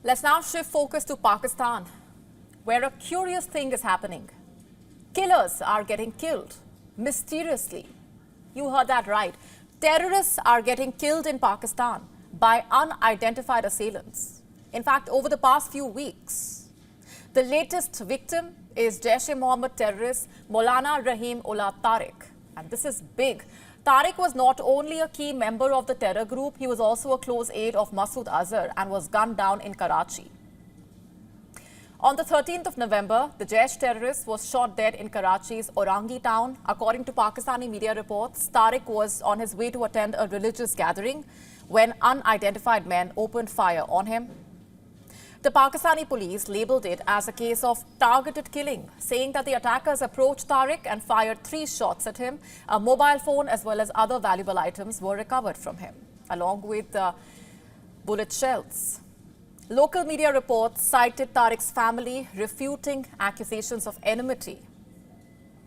Let's now shift focus to Pakistan, where a curious thing is happening. Killers are getting killed mysteriously. You heard that right. Terrorists are getting killed in Pakistan by unidentified assailants. In fact, over the past few weeks, the latest victim is Jaish-e-Mohammed terrorist Maulana Raheem Ullah Tariq. And this is big. Tariq was not only a key member of the terror group, he was also a close aide of Masood Azhar and was gunned down in Karachi. On the 13th of November, the Jaish terrorist was shot dead in Karachi's Orangi town. According to Pakistani media reports, Tariq was on his way to attend a religious gathering when unidentified men opened fire on him. The Pakistani police labelled it as a case of targeted killing, saying that the attackers approached Tariq and fired 3 shots at him. A mobile phone as well as other valuable items were recovered from him, along with bullet shells. Local media reports cited Tariq's family refuting accusations of enmity.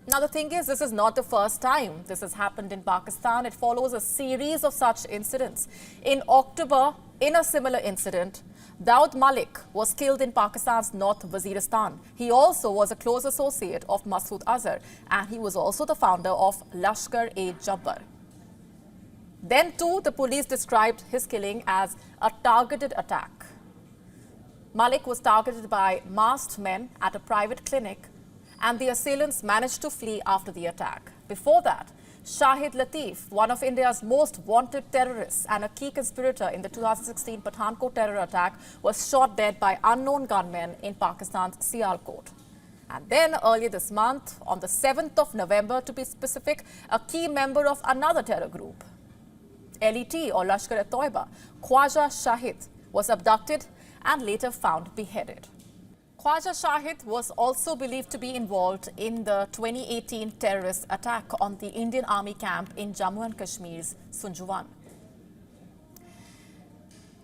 Now, the thing is, this is not the first time this has happened in Pakistan. It follows a series of such incidents. In October, in a similar incident, Daud Malik was killed in Pakistan's North Waziristan. He also was a close associate of Masood Azhar, and he was also the founder of Lashkar-e-Jabbar. Then too, the police described his killing as a targeted attack. Malik was targeted by masked men at a private clinic, and the assailants managed to flee after the attack. Before that, Shahid Latif, one of India's most wanted terrorists and a key conspirator in the 2016 Pathankot terror attack, was shot dead by unknown gunmen in Pakistan's Sialkot. And then earlier this month, on the 7th of November to be specific, a key member of another terror group, LET or Lashkar-e-Toiba, Khwaja Shahid, was abducted and later found beheaded. Khwaja Shahid was also believed to be involved in the 2018 terrorist attack on the Indian Army camp in Jammu and Kashmir's Sunjwan.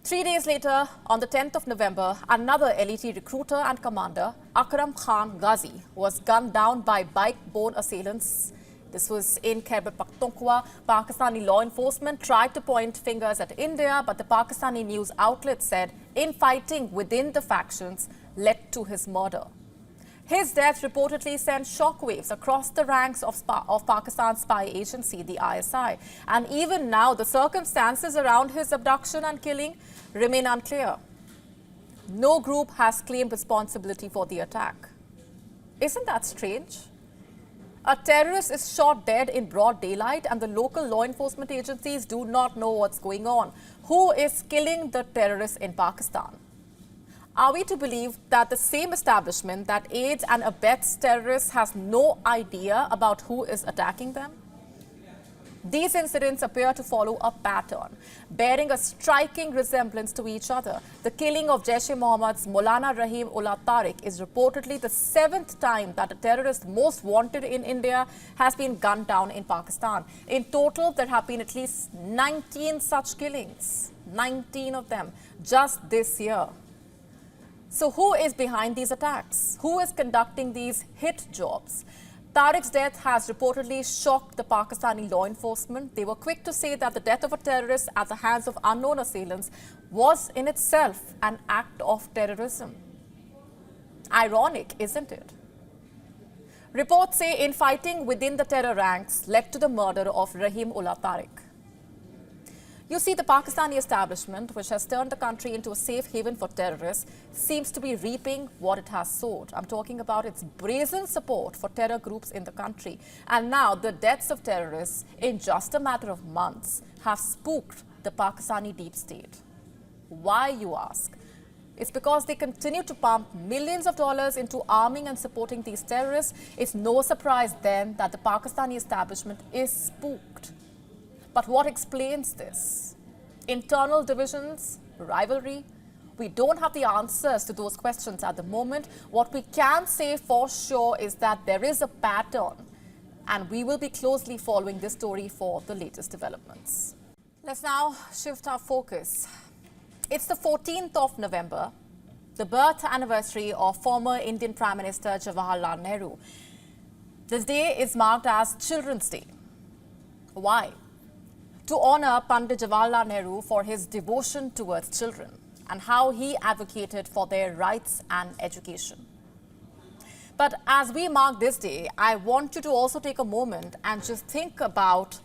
3 days later, on the 10th of November, another LET recruiter and commander, Akram Khan Ghazi, was gunned down by bike-borne assailants. This was in Khyber Pakhtunkhwa. Pakistani law enforcement tried to point fingers at India, but the Pakistani news outlet said infighting within the factions led to his murder. His death reportedly sent shockwaves across the ranks of Pakistan's spy agency, the ISI. And even now, the circumstances around his abduction and killing remain unclear. No group has claimed responsibility for the attack. Isn't that strange? A terrorist is shot dead in broad daylight and the local law enforcement agencies do not know what's going on. Who is killing the terrorists in Pakistan? Are we to believe that the same establishment that aids and abets terrorists has no idea about who is attacking them? These incidents appear to follow a pattern, bearing a striking resemblance to each other. The killing of Jaish-e-Mohammed's Maulana Raheem Ullah Tariq is reportedly the 7th time that a terrorist most wanted in India has been gunned down in Pakistan. In total, there have been at least 19 such killings, 19 of them just this year. So who is behind these attacks? Who is conducting these hit jobs? Tariq's death has reportedly shocked the Pakistani law enforcement. They were quick to say that the death of a terrorist at the hands of unknown assailants was in itself an act of terrorism. Ironic, isn't it? Reports say infighting within the terror ranks led to the murder of Raheem Ullah Tariq. You see, the Pakistani establishment, which has turned the country into a safe haven for terrorists, seems to be reaping what it has sowed. I'm talking about its brazen support for terror groups in the country. And now the deaths of terrorists in just a matter of months have spooked the Pakistani deep state. Why, you ask? It's because they continue to pump millions of dollars into arming and supporting these terrorists. It's no surprise then that the Pakistani establishment is spooked. But what explains this? Internal divisions, rivalry? We don't have the answers to those questions at the moment. What we can say for sure is that there is a pattern, and we will be closely following this story for the latest developments. Let's now shift our focus. It's the 14th of November, the birth anniversary of former Indian Prime Minister Jawaharlal Nehru. This day is marked as Children's Day. Why? To honor Pandit Jawaharlal Nehru for his devotion towards children. and how he advocated for their rights and education. But as we mark this day, I want you to also take a moment and just think about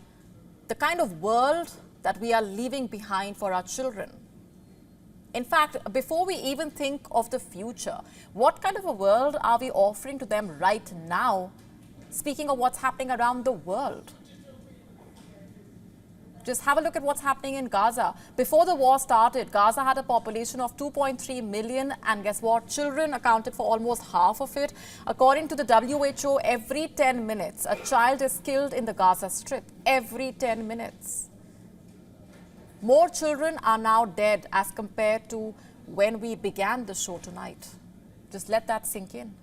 the kind of world that we are leaving behind for our children. In fact, before we even think of the future, what kind of a world are we offering to them right now, speaking of what's happening around the world? Just have a look at what's happening in Gaza. Before the war started, Gaza had a population of 2.3 million, and guess what? Children accounted for almost half of it. According to the WHO, every 10 minutes, a child is killed in the Gaza Strip. Every 10 minutes. More children are now dead as compared to when we began the show tonight. Just let that sink in.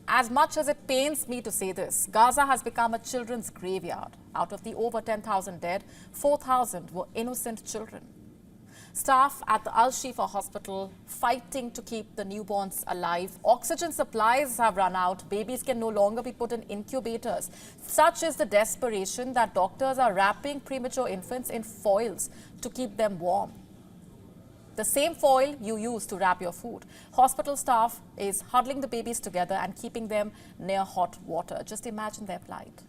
As much as it pains me to say this, Gaza has become a children's graveyard. Out of the over 10,000 dead, 4,000 were innocent children. Staff at the Al-Shifa hospital fighting to keep the newborns alive. Oxygen supplies have run out. Babies can no longer be put in incubators. Such is the desperation that doctors are wrapping premature infants in foils to keep them warm. The same foil you use to wrap your food. Hospital staff is huddling the babies together and keeping them near hot water. Just imagine their plight.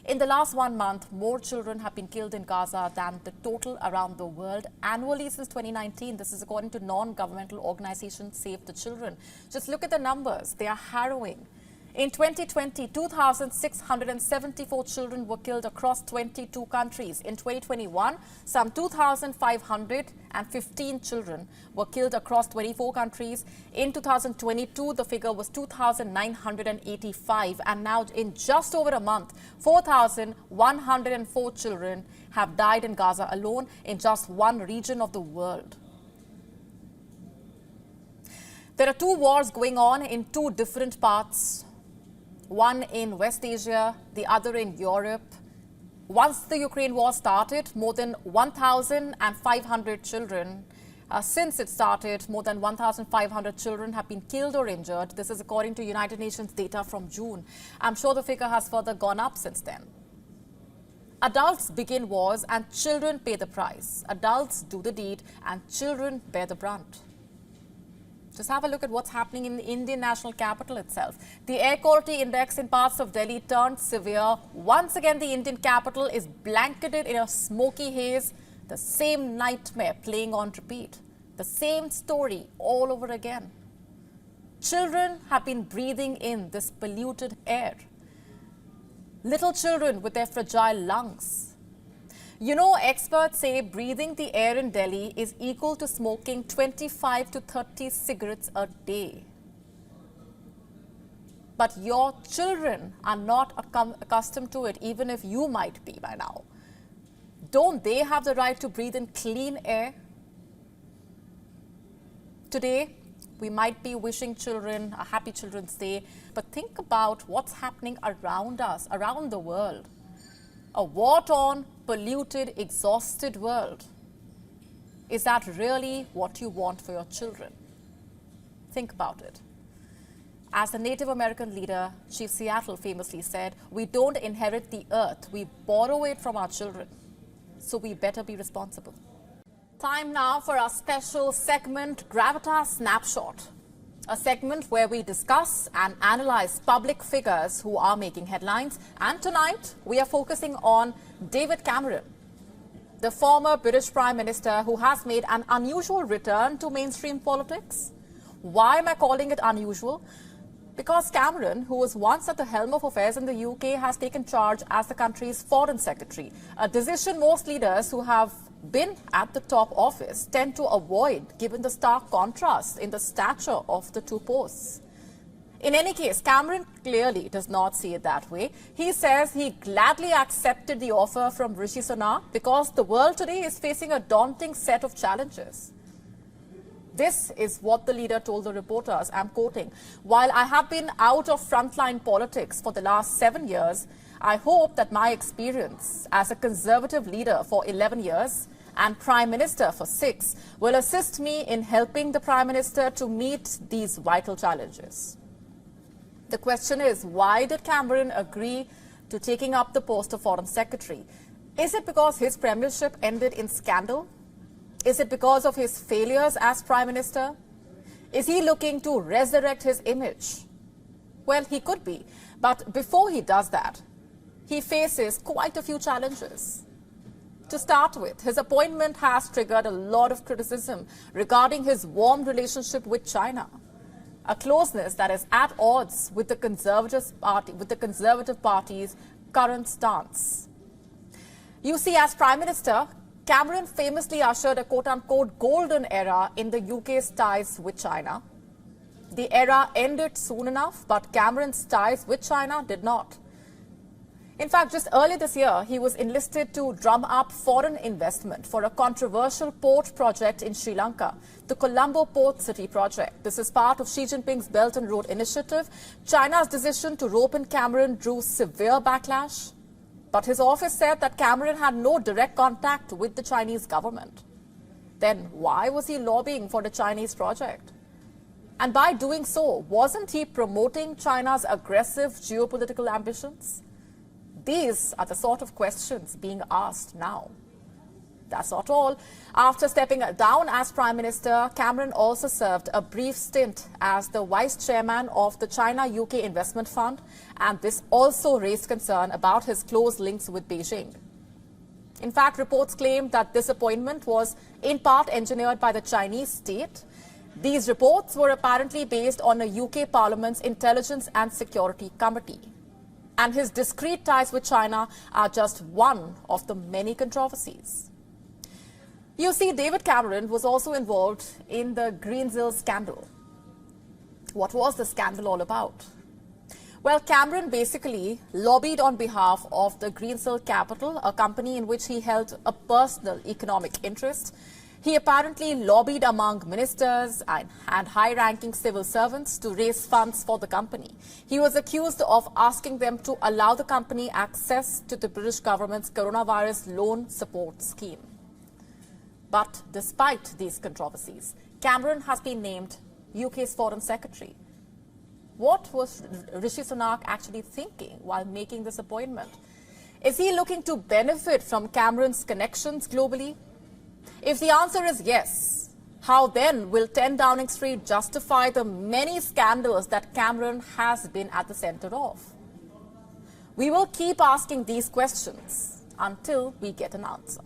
In the last 1 month, more children have been killed in Gaza than the total around the world annually since 2019. This is according to non-governmental organization Save the Children. Just look at the numbers. They are harrowing. In 2020, 2,674 children were killed across 22 countries. In 2021, some 2,515 children were killed across 24 countries. In 2022, the figure was 2,985. And now in just over a month, 4,104 children have died in Gaza alone in just one region of the world. There are two wars going on in two different parts. One in West Asia, the other in Europe. Once the Ukraine war started, more than 1,500 children, since it started, more than 1,500 children have been killed or injured. This is according to United Nations data from June. I'm sure the figure has further gone up since then. Adults begin wars and children pay the price. Adults do the deed and children bear the brunt. Just have a look at what's happening in the Indian national capital itself. The air quality index in parts of Delhi turned severe. Once again, the Indian capital is blanketed in a smoky haze. The same nightmare playing on repeat. The same story all over again. Children have been breathing in this polluted air. Little children with their fragile lungs. You know, experts say breathing the air in Delhi is equal to smoking 25 to 30 cigarettes a day. But your children are not accustomed to it, even if you might be by now. Don't they have the right to breathe in clean air? Today, we might be wishing children a happy Children's Day, but think about what's happening around us, around the world. A war-torn, polluted, exhausted world. Is that really what you want for your children? Think about it. As the Native American leader, Chief Seattle, famously said, we don't inherit the earth, we borrow it from our children. So we better be responsible. Time now for our special segment, Gravitas Snapshot. A segment where we discuss and analyze public figures who are making headlines. And tonight, we are focusing on David Cameron, the former British Prime Minister who has made an unusual return to mainstream politics. Why am I calling it unusual? Because Cameron, who was once at the helm of affairs in the UK, has taken charge as the country's foreign secretary, a decision most leaders who have been at the top office tend to avoid, given the stark contrast in the stature of the two posts. In any case, Cameron clearly does not see it that way. He says he gladly accepted the offer from Rishi Sunak because the world today is facing a daunting set of challenges. This is what the leader told the reporters, I'm quoting, "While I have been out of frontline politics for the last 7 years, I hope that my experience as a conservative leader for 11 years and Prime Minister for 6 will assist me in helping the Prime Minister to meet these vital challenges." The question is, why did Cameron agree to taking up the post of Foreign Secretary? Is it because his premiership ended in scandal? Is it because of his failures as Prime Minister? Is he looking to resurrect his image? Well, he could be. But before he does that, he faces quite a few challenges. To start with, his appointment has triggered a lot of criticism regarding his warm relationship with China, a closeness that is at odds with the Conservative Party's current stance. You see, as Prime Minister, Cameron famously ushered a quote-unquote golden era in the UK's ties with China. The era ended soon enough, but Cameron's ties with China did not. In fact, just earlier this year, he was enlisted to drum up foreign investment for a controversial port project in Sri Lanka, the Colombo Port City project. This is part of Xi Jinping's Belt and Road Initiative. China's decision to rope in Cameron drew severe backlash. But his office said that Cameron had no direct contact with the Chinese government. Then why was he lobbying for the Chinese project? And by doing so, wasn't he promoting China's aggressive geopolitical ambitions? These are the sort of questions being asked now. That's not all. After stepping down as Prime Minister, Cameron also served a brief stint as the Vice Chairman of the China-UK Investment Fund, and this also raised concern about his close links with Beijing. In fact, reports claim that this appointment was in part engineered by the Chinese state. These reports were apparently based on a UK Parliament's Intelligence and Security Committee. And his discreet ties with China are just one of the many controversies. You see, David Cameron was also involved in the Greensill scandal. What was the scandal all about? Well, Cameron basically lobbied on behalf of the Greensill Capital, a company in which he held a personal economic interest. He apparently lobbied among ministers and high-ranking civil servants to raise funds for the company. He was accused of asking them to allow the company access to the British government's coronavirus loan support scheme. But despite these controversies, Cameron has been named UK's Foreign Secretary. What was Rishi Sunak actually thinking while making this appointment? Is he looking to benefit from Cameron's connections globally? If the answer is yes, how then will 10 Downing Street justify the many scandals that Cameron has been at the center of? We will keep asking these questions until we get an answer.